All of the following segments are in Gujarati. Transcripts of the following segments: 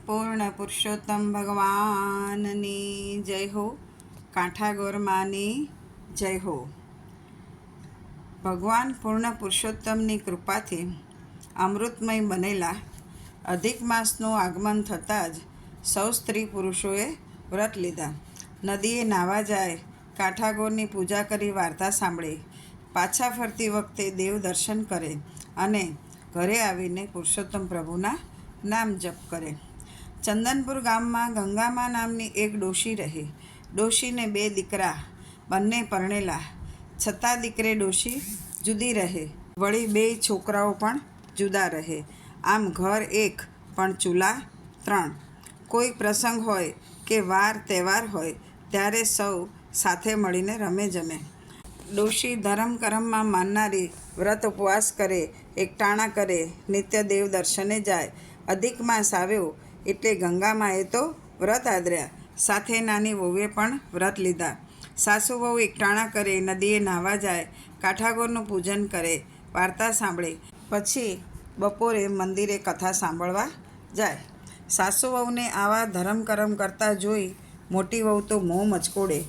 પૂર્ણ પુરુષોત્તમ ભગવાનની જય હો. કાંઠાગોર માની જય હો. ભગવાન પૂર્ણ પુરુષોત્તમની કૃપાથી અમૃતમય બનેલા અધિક માસનું આગમન થતાં જ સૌ સ્ત્રી પુરુષોએ વ્રત લીધા. નદીએ નાહવા જાય, કાંઠાગોરની પૂજા કરી વાર્તા સાંભળે, પાછા ફરતી વખતે દેવ દર્શન કરે અને ઘરે આવીને પુરુષોત્તમ પ્રભુના નામ જપ કરે. ચંદનપુર ગામમાં ગંગામા નામની એક ડોશી રહે. ડોશીને 2 દીકરા, બંને પરણેલા, છતાં દીકરે ડોશી જુદી રહે, વળી 2 છોકરાઓ પણ જુદા રહે. આમ ઘર એક પણ ચૂલા 3. કોઈ પ્રસંગ હોય કે વાર તહેવાર હોય ત્યારે સૌ સાથે મળીને રમે જમે. ડોશી ધર્મ કરમમાં માનનારી વ્રત ઉપવાસ કરે, એકટાણા કરે, નિત્ય દેવ દર્શને જાય. અધિક માસ આવ્યો એટલે ગંગામાએ તો વ્રત આદર્યા, સાથે નાની વહુએ પણ વ્રત લીધા. સાસુ વહુ એકટાણા કરે, નદીએ નાહવા જાય, કાંઠાગોરનું પૂજન કરે, વાર્તા સાંભળે, પછી બપોરે મંદિરે કથા સાંભળવા જાય. સાસુ વહુને આવા ધર્મ કરમ કરતા જોઈ મોટી વહુ તો મોં મચકોડે.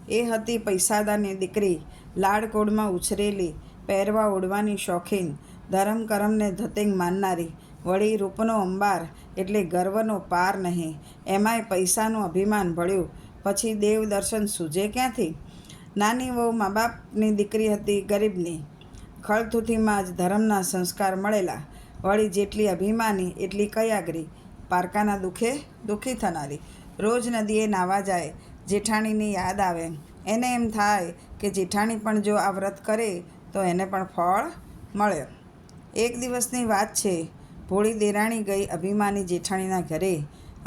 એ હતી પૈસાદારની દીકરી, લાડકોડમાં ઉછરેલી, પહેરવા ઓઢવાની શોખીન, ધર્મ કરમને ધતેંગ માનનારી, વળી રૂપનો અંબાર એટલે ગર્વનો પાર નહીં, એમાંય પૈસાનું અભિમાન ભળ્યું, પછી દેવ દર્શન સૂજે ક્યાંથી? નાની વહુ મા બાપની દીકરી હતી, ગરીબની, ખળથુથીમાં જ ધર્મના સંસ્કાર મળેલા, વળી જેટલી અભિમાની એટલી કયાગરી, પારકાના દુઃખે દુઃખી થનારી. રોજ નદીએ નાહવા જાય, જેઠાણીની યાદ આવે. એને એમ થાય કે જેઠાણી પણ જો આ વ્રત કરે તો એને પણ ફળ મળે. એક દિવસની વાત છે. ભોળી દેરાણી ગઈ અભિમાની જેઠાણીના ઘરે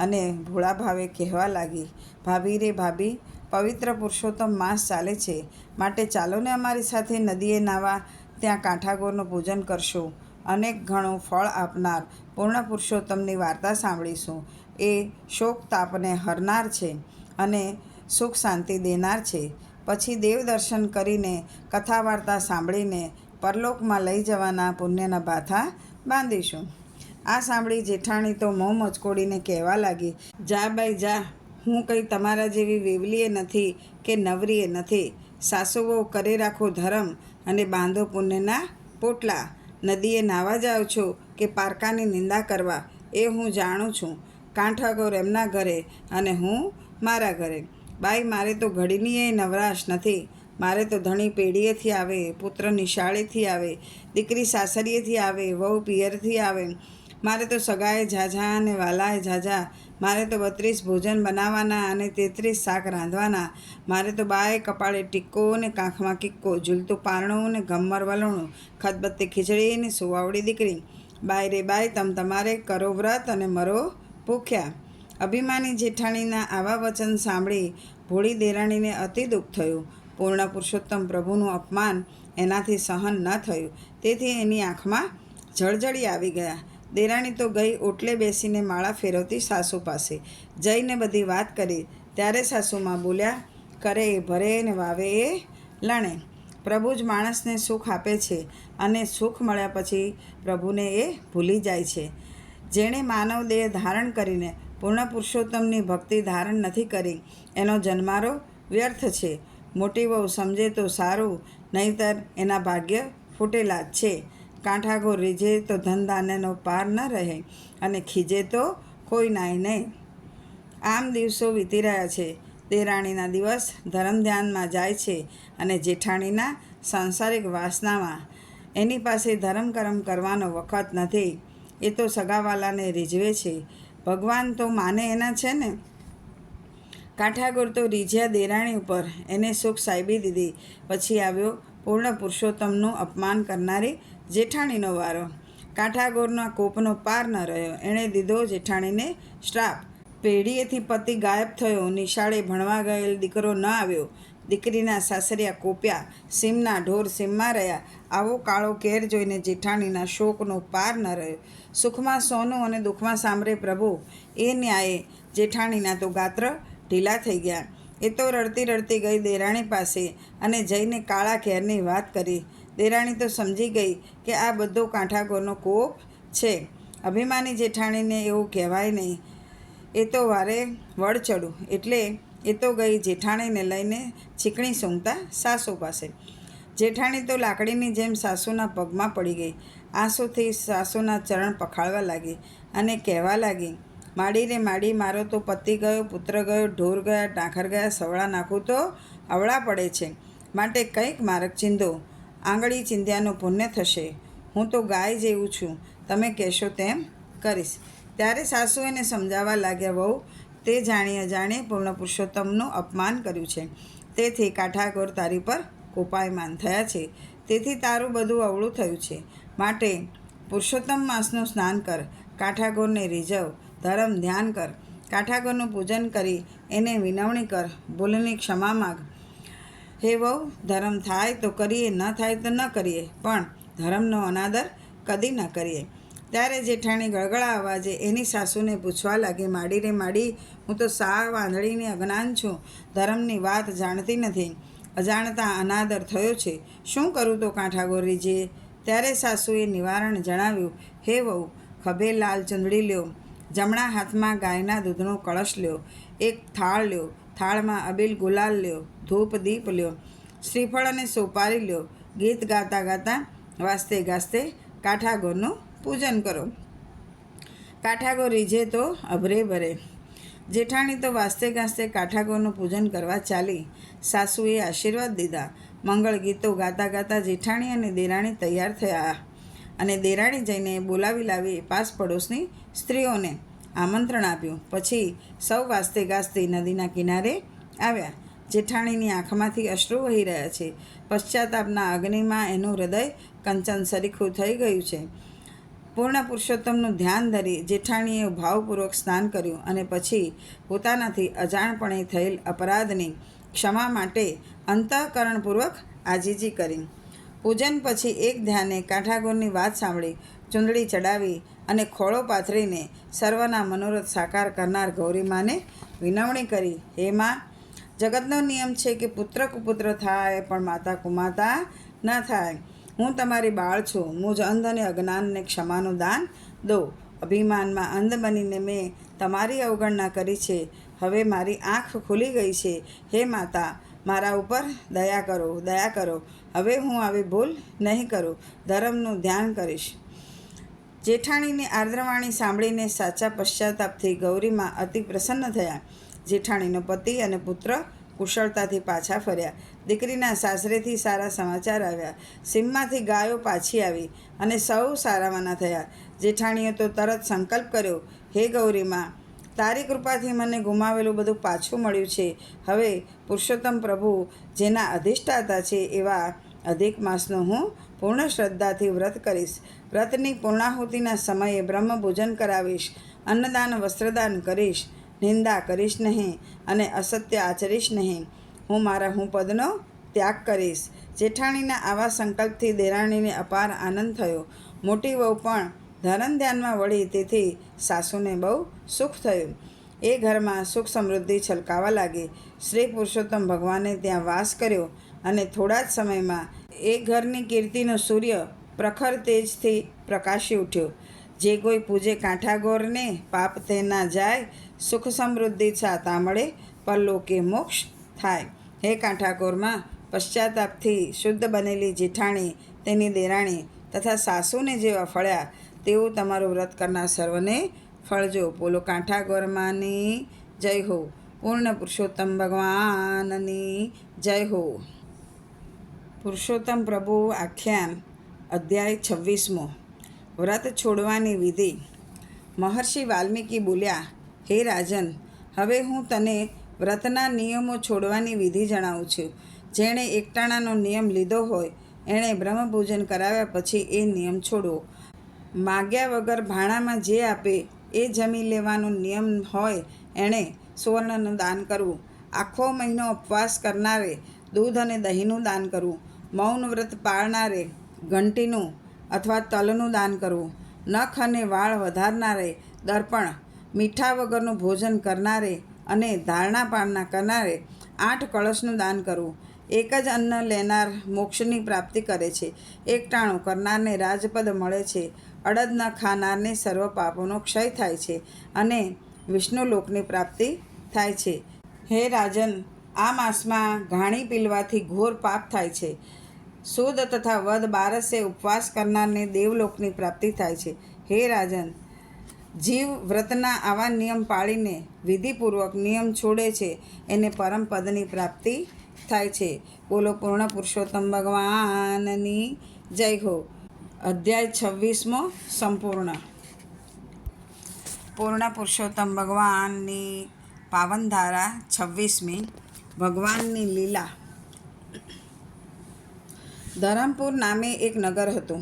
અને ભોળા ભાવે કહેવા લાગી, ભાભી રે ભાભી, પવિત્ર પુરુષોત્તમ માસ ચાલે છે, માટે ચાલો ને અમારી સાથે નદીએ નાહવા, ત્યાં કાંઠાગોરનું પૂજન કરશું, અનેક ઘણું ફળ આપનાર પૂર્ણ પુરુષોત્તમની વાર્તા સાંભળીશું. એ શોક તાપને હરનાર છે અને સુખ શાંતિ દેનાર છે. પછી દેવ દર્શન કરીને કથા વાર્તા સાંભળીને પરલોકમાં લઈ જવાના પુણ્યના ભાથા બાંધીશું. આ સાંભળી જેઠાણી તો મોં મચકોડીને કહેવા લાગી, જા બાઈ જા, હું કંઈ તમારા જેવી વેવલીએ નથી કે નવરીએ નથી. સાસુ વહુ કરે રાખો ધર્મ અને બાંધો પુણ્યના પોટલા. નદીએ નાહવા જાઓ છો કે પારકાની નિંદા કરવા એ હું જાણું છું. કાંઠાગોર એમના ઘરે અને હું મારા ઘરે. બાઈ, મારે તો ઘડીની નવરાશ નથી. મારે તો ધણી પેઢીએથી આવે, પુત્ર નિશાળેથી આવે, દીકરી સાસરીએથી આવે, વહુ પિયરથી આવે. મારે તો સગાએ ઝાઝા અને વાલાએ ઝાઝા. મારે તો 32 ભોજન બનાવવાના અને 33 શાક રાંધવાના. મારે તો બાએ કપાળે ટીક્કો ને કાંખમાં કિક્કો, ઝૂલતું પારણું ને ગમ્મર વલણું, ખતબત્તી ખીચડી ને સુવાવડી દીકરી. બાઈ રે બાઈ, તમારે કરો વ્રત અને મરો ભૂખ્યા. અભિમાની જેઠાણીના આવા વચન સાંભળી ભોળી દેરાણીને અતિ દુઃખ થયું. પૂર્ણ પુરુષોત્તમ પ્રભુનું અપમાન એનાથી સહન ન થયું, તેથી એની આંખમાં જળજળી આવી ગયા. દેરાણી તો ગઈ ઓટલે બેસીને માળા ફેરવતી સાસુ પાસે જઈને બધી વાત કરી. ત્યારે સાસુમાં બોલ્યા, કરે એ ભરે ને વાવે એ લણે. પ્રભુ જ માણસને સુખ આપે છે અને સુખ મળ્યા પછી પ્રભુને એ ભૂલી જાય છે. જેણે માનવ દેહ ધારણ કરીને પૂર્ણ પુરુષોત્તમની ભક્તિ ધારણ નથી કરી એનો જન્મારો વ્યર્થ છે. મોટી વહુ સમજે તો સારું, નહીંતર એના ભાગ્ય ફૂટેલા જ છે. કાંઠાગોર રીઝે તો ધન ધાન્યનો પાર ન રહે અને ખીજે તો કોઈ નાય નહીં. આમ દિવસો વીતી રહ્યા છે. દેરાણીના દિવસ ધર્મ ધ્યાનમાં જાય છે અને જેઠાણીના સાંસારિક વાસનામાં. એની પાસે ધર્મ કરમ કરવાનો વખત નથી. એ તો સગાવાલાને રીઝવે છે. ભગવાન તો માને એના છે ને. કાંઠાગોર તો રીઝ્યા દેરાણી ઉપર, એને સુખ સાહેબી દીધી. પછી આવ્યો પૂર્ણ પુરુષોત્તમનું અપમાન કરનારી જેઠાણીનો વારો. કાંઠાગોરના કોપનો પાર ન રહ્યો. એણે દીધો જેઠાણીને શ્રાપ. પેઢીએથી પતિ ગાયબ થયો, નિશાળે ભણવા ગયેલ દીકરો ન આવ્યો, દીકરીના સાસરિયા કોપ્યા, સીમના ઢોર સીમમાં રહ્યા. આવો કાળો કેર જોઈને જેઠાણીના શોકનો પાર ન રહ્યો. સુખમાં સોનું અને દુઃખમાં સાંભળે પ્રભુ, એ ન્યાયે જેઠાણીના તો ગાત્ર ઢીલા થઈ ગયા. એ તો રડતી રડતી ગઈ દેરાણી પાસે અને જઈને કાળા કેરની વાત કરી. દેરાણી તો સમજી ગઈ કે આ બધો કાંઠાગોરનો કોપ છે. અભિમાની જેઠાણીને એવું કહેવાય નહીં. એ તો વારે વળ ચડું એટલે એ તો ગઈ જેઠાણીને લઈને છીકણી સૂંઘતા સાસુ પાસે. જેઠાણી તો લાકડીની જેમ સાસુના પગમાં પડી ગઈ. આંસુથી સાસુના ચરણ પખાળવા લાગી અને કહેવા લાગી, માડી રે માડી, મારો તો પતિ ગયો, પુત્ર ગયો, ઢોર ગયા, ડાંખર ગયા, સવળા નાખું તો અવળા પડે છે. માટે કંઈક માર્ગ ચીંધો, આંગળી ચીંધ્યાનું પુણ્ય થશે. હું તો ગાય જેવું છું, તમે કહેશો તેમ કરીશ. ત્યારે સાસુ એને સમજાવવા લાગ્યા, વહુ, તે જાણી અજાણે પૂર્ણ પુરુષોત્તમનું અપમાન કર્યું છે. તેથી કાઠાગોર તારી પર કોપાયમાન થયા છે. તેથી તારું બધું અવળું થયું છે. માટે પુરુષોત્તમ માસનું સ્નાન કર, કાઠાગોરને રીઝવ, ધર્મ ધ્યાન કર, કાઠાગોરનું પૂજન કરી એને વિનવણી કર, ભૂલની ક્ષમા માગ. હે વહુ, ધર્મ થાય તો કરીએ, ન થાય તો ન કરીએ, પણ ધર્મનો અનાદર કદી ન કરીએ. ત્યારે જેઠાણી ગળગળા અવાજે એની સાસુને પૂછવા લાગી, માડી રે માડી, હું તો સાવ આંધળીની અજ્ઞાન છું, ધર્મની વાત જાણતી નથી, અજાણતા અનાદર થયો છે. શું કરું તો કાંઠાગોર રીઝે? ત્યારે સાસુએ નિવારણ જણાવ્યું, હે વહુ, ખભે લાલ ચૂંદડી લ્યો, જમણા હાથમાં ગાયના દૂધનો કળશ લ્યો, એક થાળ લ્યો, થાળમાં અબીલ ગુલાલ લ્યો, ધૂપ દીપ લ્યો, શ્રીફળ અને સોપારી લ્યો, ગીત ગાતા ગાતા વાસ્તે ગાસ્તે કાઠાગોરનું પૂજન કરો. કાઠાગોર રીઝે તો અભરે ભરે. જેઠાણી તો વાસ્તે ગાસ્તે કાઠાગોરનું પૂજન કરવા ચાલી. સાસુએ આશીર્વાદ દીધા. મંગળ ગીતો ગાતા ગાતા જેઠાણી અને દેરાણી તૈયાર થયા અને દેરાણી જઈને બોલાવી લાવી પાસ પડોશની સ્ત્રીઓને આમંત્રણ આપ્યું. પછી સૌ વાસ્તે ગાસ્તે નદીના કિનારે આવ્યા. જેઠાણીની આંખમાંથી અશ્રુ વહી રહ્યા છે. પશ્ચાતાપના અગ્નિમાં એનું હૃદય કંચન સરીખું થઈ ગયું છે. પૂર્ણ પુરુષોત્તમનું ધ્યાન ધરી જેઠાણીએ ભાવપૂર્વક સ્નાન કર્યું અને પછી પોતાનાથી અજાણપણે થયેલ અપરાધની ક્ષમા માટે અંતઃકરણપૂર્વક આજીજી કરી. પૂજન પછી એક ધ્યાને કાઠાગોરની વાત સાંભળી, ચૂંદડી ચડાવી અને ખોળો પાથરીને સર્વના મનોરથ સાકાર કરનાર ગૌરીમાને વિનવણી કરી, હે માં, જગતનો નિયમ છે કે પુત્ર કુપુત્ર થાય પણ માતા કુમાતા ન થાય. હું તમારી બાળ છું, મુજ અંધ અને અજ્ઞાનને ક્ષમાનું દાન દો. અભિમાનમાં અંધ બનીને મેં તમારી અવગણના કરી છે. હવે મારી આંખ ખુલી ગઈ છે. હે માતા, મારા ઉપર દયા કરો, દયા કરો. હવે હું આવી ભૂલ નહીં કરું, ધર્મનું ધ્યાન કરીશ. જેઠાણીની આર્દ્રવાણી સાંભળીને સાચા પશ્ચાતાપથી ગૌરીમાં અતિ પ્રસન્ન થયા. જેઠાણીનો પતિ અને પુત્ર કુશળતાથી પાછા ફર્યા. દીકરીના સાસરેથી સારા સમાચાર આવ્યા. સીમમાંથી ગાયો પાછી આવી અને સૌ સારાવાના થયા. જેઠાણીએ તો તરત સંકલ્પ કર્યો, હે ગૌરીમાં, તારી કૃપાથી મને ગુમાવેલું બધું પાછું મળ્યું છે. હવે પુરુષોત્તમ પ્રભુ જેના અધિષ્ઠાતા છે એવા અધિક માસનો હું પૂર્ણ શ્રદ્ધાથી વ્રત કરીશ. વ્રતની પૂર્ણાહુતિના સમયે બ્રહ્મભોજન કરાવીશ, અન્નદાન વસ્ત્રદાન કરીશ, નિંદા કરીશ નહીં અને અસત્ય આચરીશ નહીં. હું મારા હું પદનો ત્યાગ કરીશ. જેઠાણીના આવા સંકલ્પથી દેરાણીને અપાર આનંદ થયો. મોટી વહુ પણ ધર્મ ધ્યાનમાં વળી, તેથી સાસુને બહુ સુખ થયું. એ ઘરમાં સુખ સમૃદ્ધિ છલકાવા લાગી. શ્રી પુરુષોત્તમ ભગવાને ત્યાં વાસ કર્યો અને થોડા જ સમયમાં એ ઘરની કીર્તિનો સૂર્ય પ્રખર તેજથી પ્રકાશી ઉઠ્યો. જે કોઈ પૂજે કાંઠાગોરને પાપ તે ના જાય, સુખ સમૃદ્ધિ સાતા મળે, પરલોકે મોક્ષ થાય. હે કાંઠાગોરમાં પશ્ચાતાપથી શુદ્ધ બનેલી જેઠાણી, તેની દેરાણી તથા સાસુને જેવા ફળ્યા તેવું તમારું વ્રત કરનાર સર્વને ફળજો. બોલો કાંઠાગોરમાંની જય હો. પૂર્ણ પુરુષોત્તમ ભગવાનની જય હો. પુરુષોત્તમ પ્રભુ આખ્યાન અધ્યાય 26મો. વ્રત છોડવાની વિધિ. મહર્ષિ વાલ્મીકી બોલ્યા, હે રાજન, હવે હું તને વ્રતના નિયમો છોડવાની વિધિ જણાવું છું. જેણે એકટાણાનો નિયમ લીધો હોય એણે બ્રહ્મભોજન કરાવ્યા પછી એ નિયમ છોડવો. માગ્યા વગર ભાણામાં જે આપે એ જમી લેવાનો નિયમ હોય એણે સુવર્ણનું દાન કરવું. આખો મહિનો ઉપવાસ કરનારે દૂધ અને દહીંનું દાન કરવું. મૌન વ્રત પાળનારે ઘંટીનું અથવા તલનું દાન કરવું. નખ અને વાળ વધારનારે દર્પણ, મીઠા વગરનું ભોજન કરનારે અને ધારણા પાળના કરનારે 8 કળશનું દાન કરવું. એક જ અન્ન લેનાર મોક્ષની પ્રાપ્તિ કરે છે. એકટાણું કરનારને રાજપદ મળે છે. અડદ ન ખાનારને સર્વ પાપોનો ક્ષય થાય છે અને વિષ્ણુલોકની પ્રાપ્તિ થાય છે. હે રાજન, આ માસમાં ઘાણી પીલવાથી ઘોર પાપ થાય છે. સુદ તથા વદ 12 ઉપવાસ કરનારને દેવલોકની પ્રાપ્તિ થાય છે. હે રાજન, જીવ વ્રતના આવા નિયમ પાળીને વિધિપૂર્વક નિયમ છોડે છે એને પરમપદની પ્રાપ્તિ થાય છે. બોલો પૂર્ણ પુરુષોત્તમ ભગવાનની જય હો. અધ્યાય 26મો સંપૂર્ણ. પૂર્ણ પુરુષોત્તમ ભગવાનની પાવનધારા 26મી. ભગવાનની લીલા. ધરમપુર નામે એક નગર હતું.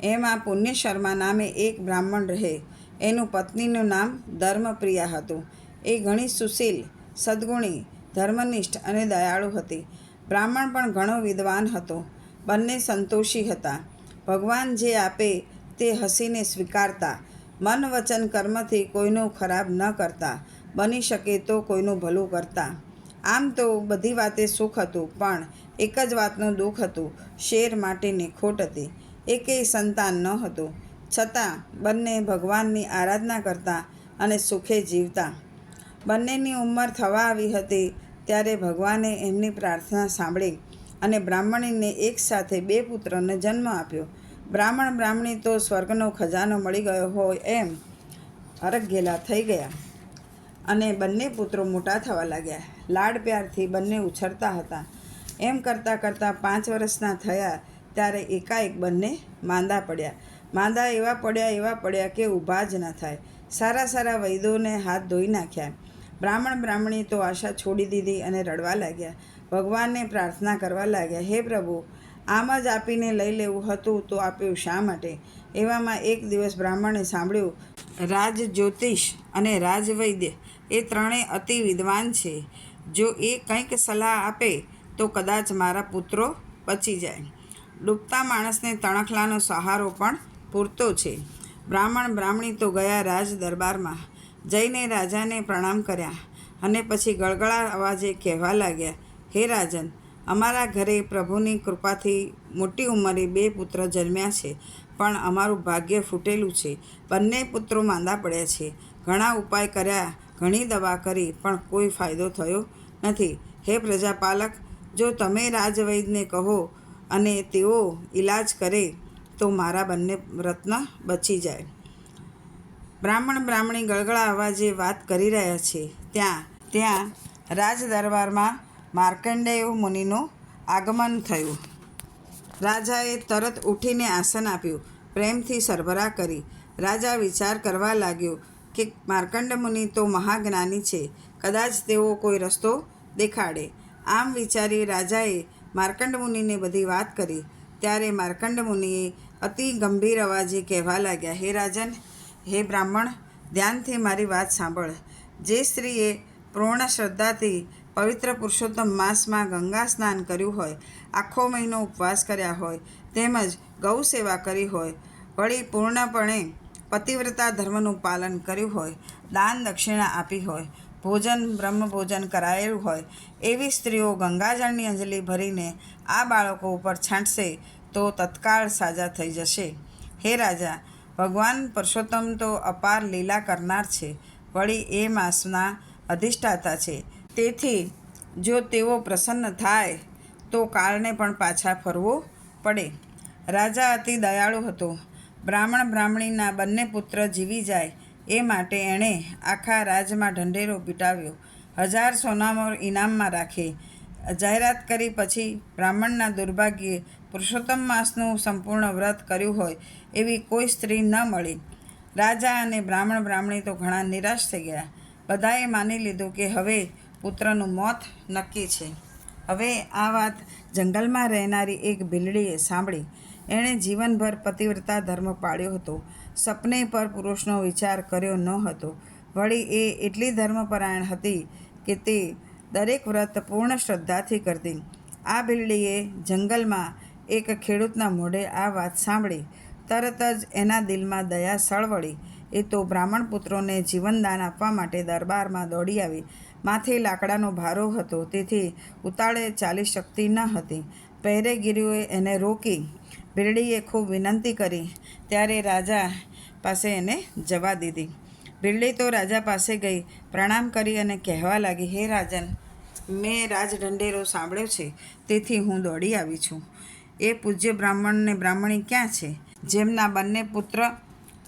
એમાં પુણ્યશર્મા નામે એક બ્રાહ્મણ રહે. એનું પત્નીનું નામ ધર્મપ્રિયા હતું. એ ઘણી સુશીલ, સદ્ગુણી, ધર્મનિષ્ઠ અને દયાળુ હતી. બ્રાહ્મણ પણ ઘણો વિદ્વાન હતો. બંને સંતોષી હતા. ભગવાન જે આપે તે હસીને સ્વીકારતા. મન વચન કર્મથી કોઈનું ખરાબ ન કરતા. બની શકે તો કોઈનું ભલું કરતા. આમ તો બધી વાતે સુખ હતું, પણ એક જ વાતનું દુઃખ હતું. શેર માટેની ખોટ હતી. એકેય સંતાન ન હતું. છતાં બંને ભગવાનની આરાધના કરતા અને સુખે જીવતા. બંનેની ઉંમર થવા આવી હતી ત્યારે ભગવાને એમની પ્રાર્થના સાંભળી અને બ્રાહ્મણીને એક સાથે 2 પુત્રને જન્મ આપ્યો. બ્રાહ્મણ બ્રાહ્મણી તો સ્વર્ગનો ખજાનો મળી ગયો હોય એમ હરખઘેલા થઈ ગયા અને બંને પુત્રો મોટા થવા લાગ્યા. લાડ પ્યારથી બંને ઉછરતા હતા. એમ કરતાં કરતાં 5 વર્ષના થયા ત્યારે એકાએક બંને માંદા પડ્યા. માંદા એવા પડ્યા કે ઊભા જ ન થાય. સારા સારા વૈદ્યોને હાથ ધોઈ નાખ્યા. બ્રાહ્મણ બ્રાહ્મણી તો આશા છોડી દીધી અને રડવા લાગ્યા. ભગવાનને પ્રાર્થના કરવા લાગ્યા, હે પ્રભુ, આમ જ આપીને લઈ લેવું હતું તો આપ્યું શા માટે? એવામાં એક દિવસ બ્રાહ્મણે સાંભળ્યું, રાજ જ્યોતિષ અને રાજવૈદ્ય એ ત્રણેય અતિ વિદ્વાન છે. જો એ કંઈક સલાહ આપે તો કદાચ મારા પુત્રો બચી જાય. ડૂબતા માણસને તણખલાનો સહારો પણ પૂરતો છે. બ્રાહ્મણ બ્રાહ્મણી તો ગયા રાજ દરબારમાં. જઈને રાજાને પ્રણામ કર્યા અને પછી ગળગળા અવાજે કહેવા લાગ્યા, હે રાજન, અમારા ઘરે પ્રભુની કૃપાથી મોટી ઉંમરે 2 પુત્ર જન્મ્યા છે, પણ અમારું ભાગ્ય ફૂટેલું છે. બંને પુત્રો માંદા પડ્યા છે. ઘણા ઉપાય કર્યા, ઘણી દવા કરી, પણ કોઈ ફાયદો થયો નથી. હે પ્રજાપાલક, જો તમે રાજવૈદ્યને કહો અને તેઓ ઈલાજ કરે તો મારા બંને રત્ન બચી જાય. બ્રાહ્મણ બ્રાહ્મણી ગળગળા અવાજે વાત કરી રહ્યા છે ત્યાં રાજ દરબારમાં માર્કંડેય મુનિનું આગમન થયું. રાજાએ તરત ઉઠીને આસન આપ્યું, પ્રેમથી સરભરા કરી. રાજા વિચાર કરવા લાગ્યો કે માર્કંડ મુનિ તો મહાજ્ઞાની છે, કદાચ તેઓ કોઈ રસ્તો દેખાડે. આમ વિચારી રાજાએ માર્કંડ મુનિને બધી વાત કરી. ત્યારે માર્કંડ મુનિએ અતિ ગંભીર અવાજે કહેવા લાગ્યા, હે રાજન, હે બ્રાહ્મણ, ધ્યાનથી મારી વાત સાંભળ. જે સ્ત્રીએ પૂર્ણ શ્રદ્ધાથી પવિત્ર પુરુષોત્તમ માસમાં ગંગા સ્નાન કર્યું હોય, આખો મહિનો ઉપવાસ કર્યા હોય, તેમજ ગૌ સેવા કરી હોય, વળી પૂર્ણપણે પતિવ્રતા ધર્મનું પાલન કર્યું હોય, દાન દક્ષિણા આપી હોય, ભોજન બ્રહ્મભોજન કરાયેલું હોય, એવી સ્ત્રીઓ ગંગાજળની અંજલિ ભરીને આ બાળકો ઉપર છાંટશે તો તત્કાળ સાજા થઈ જશે. હે રાજા, ભગવાન પુરુષોત્તમ તો અપાર લીલા કરનાર છે, વળી એ માસના અધિષ્ઠાતા છે. તેથી જો તેઓ પ્રસન્ન થાય તો કાળને પણ પાછા ફરવું પડે. રાજા અતિ દયાળુ હતો. બ્રાહ્મણ બ્રાહ્મણીના બંને પુત્ર જીવી જાય એ માટે એણે આખા રાજમાં ઢંઢેરો પીટાવ્યો. 1000 સોનામોર ઇનામમાં રાખી. જાહેરાત કરી પછી બ્રાહ્મણના દુર્ભાગ્યે પુરુષોત્તમ માસનું સંપૂર્ણ વ્રત કર્યું હોય એવી કોઈ સ્ત્રી ન મળી. રાજા અને બ્રાહ્મણ બ્રાહ્મણી તો ઘણા નિરાશ થઈ ગયા. બધાએ માની લીધું કે હવે પુત્રનું મોત નક્કી છે. હવે આ વાત જંગલમાં રહેનારી એક ભીલડીએ સાંભળી. એણે જીવનભર પતિવ્રતા ધર્મ પાળ્યો હતો. સપને પર પુરુષનો વિચાર કર્યો ન હતો. વળી એ એટલી ધર્મપરાયણ હતી કે તે દરેક વ્રત પૂર્ણ શ્રદ્ધાથી કરતી. આ ભીલડીએ જંગલમાં એક ખેડૂતના મોઢે આ વાત સાંભળી. તરત જ એના દિલમાં દયા સળવળી. એ તો બ્રાહ્મણ પુત્રોને જીવનદાન આપવા માટે દરબારમાં દોડી આવી. માથે લાકડાનો ભારો હતો, તેથી ઉતાળે ચાલી શકતી ન હતી. પહેરેગીરીઓએ એને રોકી. ભીલડીએ ખૂબ વિનંતી કરી ત્યારે રાજા પાસે એને જવા દીધી. ભીલડી તો રાજા પાસે ગઈ, પ્રણામ કરી અને કહેવા લાગી, હે રાજન, મેં રાજઢંઢેરો સાંભળ્યો છે, તેથી હું દોડી આવી છું. એ પૂજ્ય બ્રાહ્મણ ને બ્રાહ્મણી ક્યાં છે, જેમના બંને પુત્ર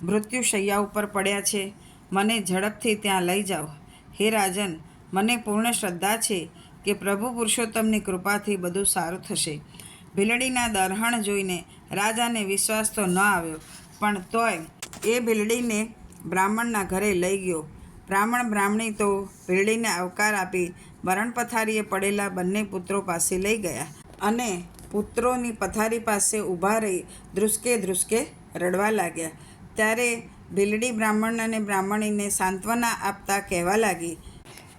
મૃત્યુશૈયા ઉપર પડ્યા છે? મને ઝડપથી ત્યાં લઈ જાઓ. હે રાજન, મને પૂર્ણ શ્રદ્ધા છે કે પ્રભુ પુરુષોત્તમની કૃપાથી બધું સારું થશે. ભીલડીના દરહણ જોઈને રાજાને વિશ્વાસ તો ન આવ્યો, પણ તોય એ ભીલડીને બ્રાહ્મણના ઘરે લઈ ગયો. બ્રાહ્મણ બ્રાહ્મણી તો ભીલડીને આવકાર આપી મરણ પથારીએ પડેલા બંને પુત્રો પાસે લઈ ગયા અને પુત્રોની પથારી પાસે ઊભા રહી ધ્રુસકે ધ્રુસકે રડવા લાગ્યા. ત્યારે ભીલડી બ્રાહ્મણ અને બ્રાહ્મણીને સાંત્વના આપતા કહેવા લાગી,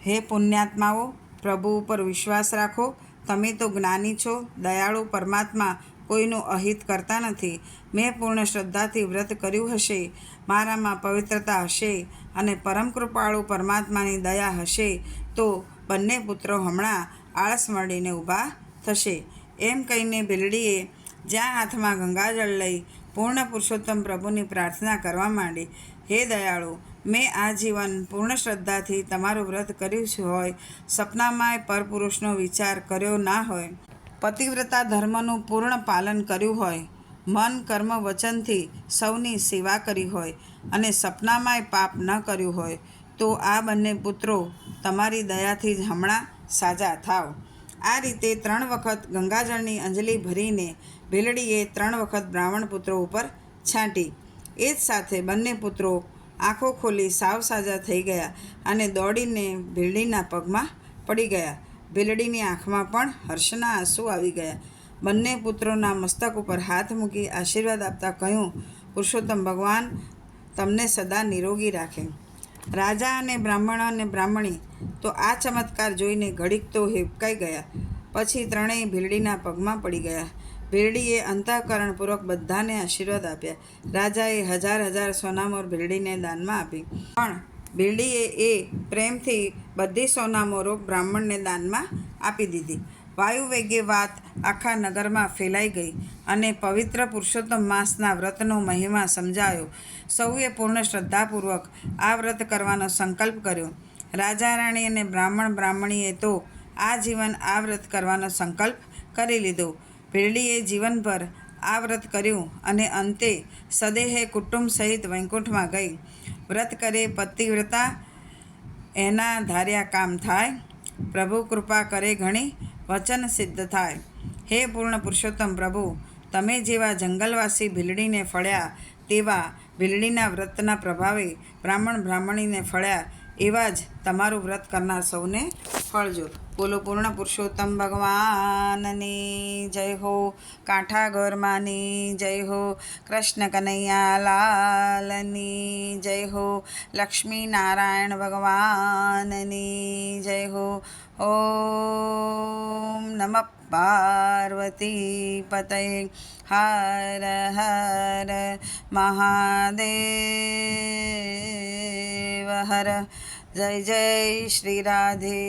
હે પુણ્યાત્માઓ, પ્રભુ ઉપર વિશ્વાસ રાખો. તમે તો જ્ઞાની છો, દયાળુ પરમાત્મા કોઈનું અહિત કરતા નથી. મેં પૂર્ણ શ્રદ્ધાથી વ્રત કર્યું હશે, મારામાં પવિત્રતા હશે અને પરમ કૃપાળુ પરમાત્માની દયા હશે તો બંને પુત્રો હમણાં આળસ મળીને ઊભા થશે. એમ કહીને ભીલડીએ જ્યાં હાથમાં ગંગાજળ લઈ પૂર્ણ પુરુષોત્તમ પ્રભુની પ્રાર્થના કરવા માંડી, હે દયાળુ, મેં આજીવન પૂર્ણ શ્રદ્ધાથી તમારું વ્રત કર્યું હોય, સપનામાંય પરપુરુષનો વિચાર કર્યો ના હોય, પતિવ્રતા ધર્મનું પૂર્ણ પાલન કર્યું હોય, મન કર્મ વચનથી સૌની સેવા કરી હોય અને સપનામાંય પાપ ન કર્યું હોય, તો આ બંને પુત્રો તમારી દયાથી જ હમણાં સાજા થાવ. આ રીતે 3 વખત ગંગાજળની અંજલિ ભરીને ભીલડીએ 3 વખત બ્રાહ્મણ પુત્રો ઉપર છાંટી. એ જ સાથે બંને પુત્રો આંખો ખોલી સાવ સાજા થઈ ગયા અને દોડીને ભીલડીના પગમાં પડી ગયા. ભીલડીની આંખમાં પણ હર્ષના આંસુ આવી ગયા. બંને પુત્રોના મસ્તક ઉપર હાથ મૂકી આશીર્વાદ આપતા કહ્યું, પુરુષોત્તમ ભગવાન તમને સદા નિરોગી રાખે. રાજા અને બ્રાહ્મણ અને બ્રાહ્મણી તો આ ચમત્કાર જોઈને ઘડીક તો હેબકાઈ ગયા. પછી ત્રણેય ભીલડીના પગમાં પડી ગયા. ભીલડીએ અંતઃકરણપૂર્વક બધાને આશીર્વાદ આપ્યા. રાજાએ 1000 સોનામોર ભીલડીને દાનમાં આપી, પણ ભીલડીએ એ પ્રેમથી બધી સોનામોરો બ્રાહ્મણને દાનમાં આપી દીધી. વાયુવેગે વાત આખા નગરમાં ફેલાઈ ગઈ અને પવિત્ર પુરુષોત્તમ માસના વ્રતનો મહિમા સમજાયો. સૌએ પૂર્ણ શ્રદ્ધાપૂર્વક આ વ્રત કરવાનો સંકલ્પ કર્યો. રાજા રાણી અને બ્રાહ્મણ બ્રાહ્મણીએ તો આજીવન આ વ્રત કરવાનો સંકલ્પ કરી લીધો. ભીલડીએ જીવનભર આ વ્રત કર્યું અને અંતે સદેહે કુટુંબ સહિત વૈકુંઠમાં ગઈ. વ્રત કરે પતિવ્રતા, એના ધાર્યા કામ થાય. પ્રભુ કૃપા કરે ઘણી, વચન સિદ્ધ થાય. હે પૂર્ણ પુરુષોત્તમ પ્રભુ, તમે જેવા જંગલવાસી ભીલડીને ફળ્યા, તેવા ભીલડીના વ્રતના પ્રભાવે બ્રાહ્મણ બ્રાહ્મણીને ફળ્યા, એવા જ તમારું વ્રત કરનાર સૌને ફળજો. બોલો પૂર્ણ પુરુષોત્તમ ભગવાનની જય હો. કાંઠાગોરમાની જય હો. કૃષ્ણ કનૈયા લાલની જય હો. લક્ષ્મી નારાયણ ભગવાનની જય હો. ઓમ નમઃ પાર્વતી પતયે. હર હર મહાદેવ હર. જય જય શ્રી રાધે.